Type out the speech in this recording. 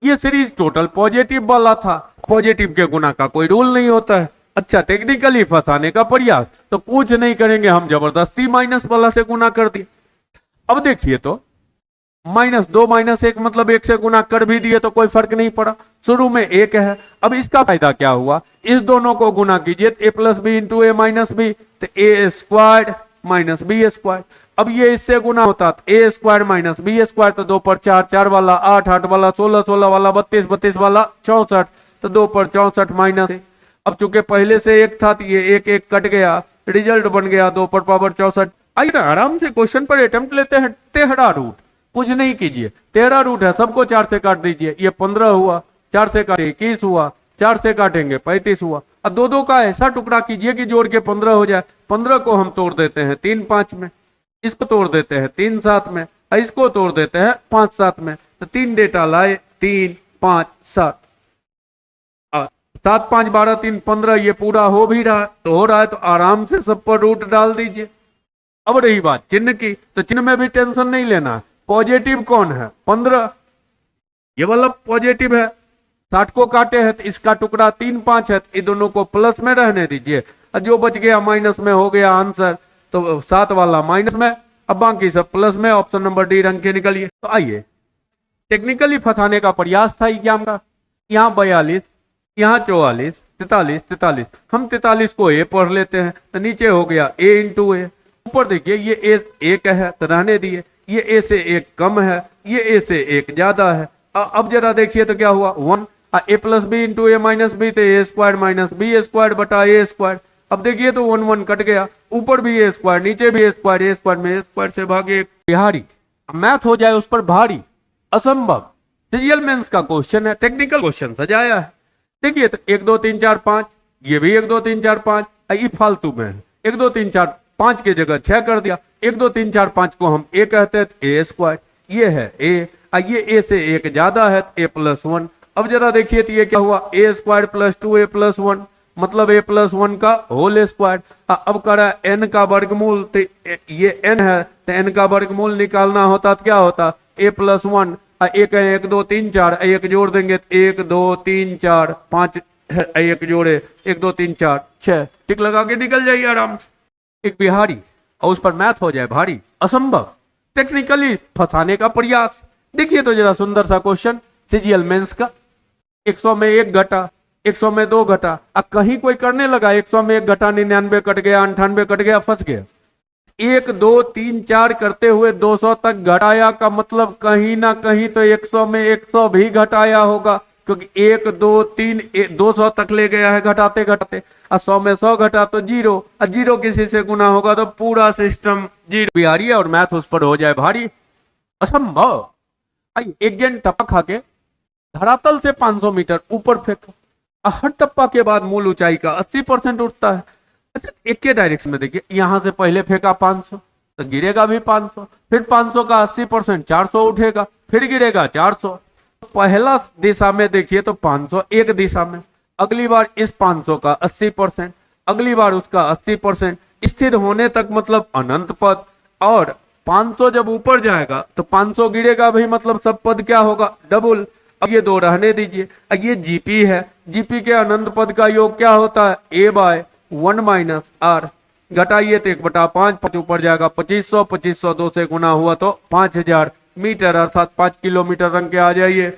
ये series total positive वाला था, पॉजिटिव के गुना का कोई रूल नहीं होता है। अच्छा, टेक्निकली फंसाने का प्रयास, तो कुछ नहीं करेंगे, हम जबरदस्ती माइनस वाला से गुना कर दिए। अब देखिए तो -2 -1 मतलब 1 से गुना कर भी दिए तो कोई फर्क नहीं पड़ा, शुरू में 1 है। अब इसका फायदा क्या हुआ, इस दोनों को गुना कीजिए, a + b × a - b, तो a² - b²। अब ये इससे गुना होता a² - b², तो 2 पर 4 4 वाला, 8 8 वाला, 16 16 वाला, 32 32 वाला, 64, तो 2 पर 64 माइनस। अब चूंकि पहले से 1 था तो ये 1 1 कट गया, रिजल्ट बन गया 2 पर पावर 64। आइए ना आराम से क्वेश्चन पर अटेम्प्ट लेते हैं। 13 रूट, कुछ नहीं कीजिए, 13 रूट है, सबको 4 से काट दीजिए। ये 15 हुआ, 4 से काटे 21 हुआ, 4 से काटेंगे 35 हुआ। अब दो दो का ऐसा टुकड़ा कीजिए कि जोड़ के 15 हो जाए। 15 को हम तोड़ देते हैं 3 5 में, इसको तोड़ देते हैं 3 7 में, इसको तोड़ देते हैं 5 7 में। तो 3 डेटा लाए, 3 5 7, 7 5 12 3 15, ये पूरा हो भी रहा है, तो हो रहा है, तो आराम से सब पर रूट डाल दीजिए। अब रही बात चिन्ह की, तो चिन्ह में भी टेंशन नहीं लेना। पॉजिटिव कौन है, 15, ये वाला पॉजिटिव है, 60 को काटे हैं तो इसका टुकड़ा 3 5 है, तो इन दोनों को प्लस में रहने दीजिए, और जो बच गया माइनस में हो गया आंसर, तो 7 वाला माइनस में, अब बाकी सब प्लस में। ऑप्शन नंबर डी रंग के निकलिए। तो आइए, टेक्निकली फंसाने का प्रयास था एग्जाम का। यहाँ 42, यहाँ 44, 43 43, हम 43 को ए पढ़ लेते हैं, तो नीचे हो गया a × a। ऊपर देखिए ये ए 1 है तो रहने दिए, ये ए से 1 कम है, ये ए से 1 ज्यादा है। अब जरा देखिए तो क्या हुआ, 1, a + b × a - b, तो a² - b² बटा a²। अब देखिए तो 1 1 कट गया, ऊपर भी a², नीचे भी a² में a² से भागे बिहारी। मैथ हो जाए उस पर भारी, असंभव। सीरियल मेंस का क्वेश्चन है, टेक्निकल क्वेश्चन सजाया है। देखिए तो 1 2 3 4 5, ये भी 1 2 3 4 5, ये फालतू में है। 1 2 3 4 5 की जगह 6 कर दिया। 1 2 3 4 5 को हम a कहते हैं, तो a², ये है a, ये a से 1 ज्यादा है, a + 1। अब जरा देखिए तो ये क्या हुआ, a² + 2a + 1, मतलब a + 1 का होल स्क्वायर। अब करा n का वर्गमूल, तो ये n है, तो n का वर्गमूल निकालना होता तो क्या होता, a + 1, 1 2 3 4, 1 जोड़ देंगे तो 1 2 3 4 5, 1 जोड़े 1 2 3 4 6, टिक लगा के निकल जाइए आराम से। एक बिहारी और उस पर मैथ हो जाए भारी, असंभव। टेक्निकली फंसाने का प्रयास। देखिए तो जरा सुंदर सा क्वेश्चन सीजीएल मेंस का। 100 में 1 घटा, 100 में 2 घटा, अब कहीं कोई करने लगा 100 में 1 घटा, 99 कट गया, 98 कट गया, फंस गया। 1 2 3 4 करते हुए 200 तक घटाया का मतलब कहीं ना कहीं तो 100 में 100 भी घटाया होगा, क्योंकि 1 2 3 200 तक ले गया है घटाते घटाते। 100 में 100 घटा तो 0, और 0 किसी से गुना होगा तो पूरा सिस्टम 0। बिहारी और मैथ उस पर हो जाए भारी, असंभव। एक गेंद टपक खा के धरातल से 500 मीटर ऊपर फेंको, हर टप्पा के बाद मूल ऊंचाई का 80% उठता है। अच्छा, एक के डायरेक्शन में देखिए, यहां से पहले फेंका 500 तो गिरेगा भी 500, फिर 500 का 80% 400 उठेगा, फिर गिरेगा 400। पहला दिशा में देखिए तो 500 एक दिशा में, अगली बार इस 500 का 80%, अगली बार उसका 80%, स्थिर होने तक मतलब अनंत पद। और 500 जब ऊपर जाएगा तो 500 गिरेगा भी, मतलब सब पद क्या होगा, डबल। अब ये 2 रहने दीजिए। अब ये जीपी है, जीपी के अनंत पद का योग क्या होता है, a/1 - r। घटाइए तो 1/5, 5 ऊपर जाएगा 2500, 2500 2 से गुना हुआ तो 5000 मीटर, अर्थात 5 किलोमीटर रंग के आ जाइए।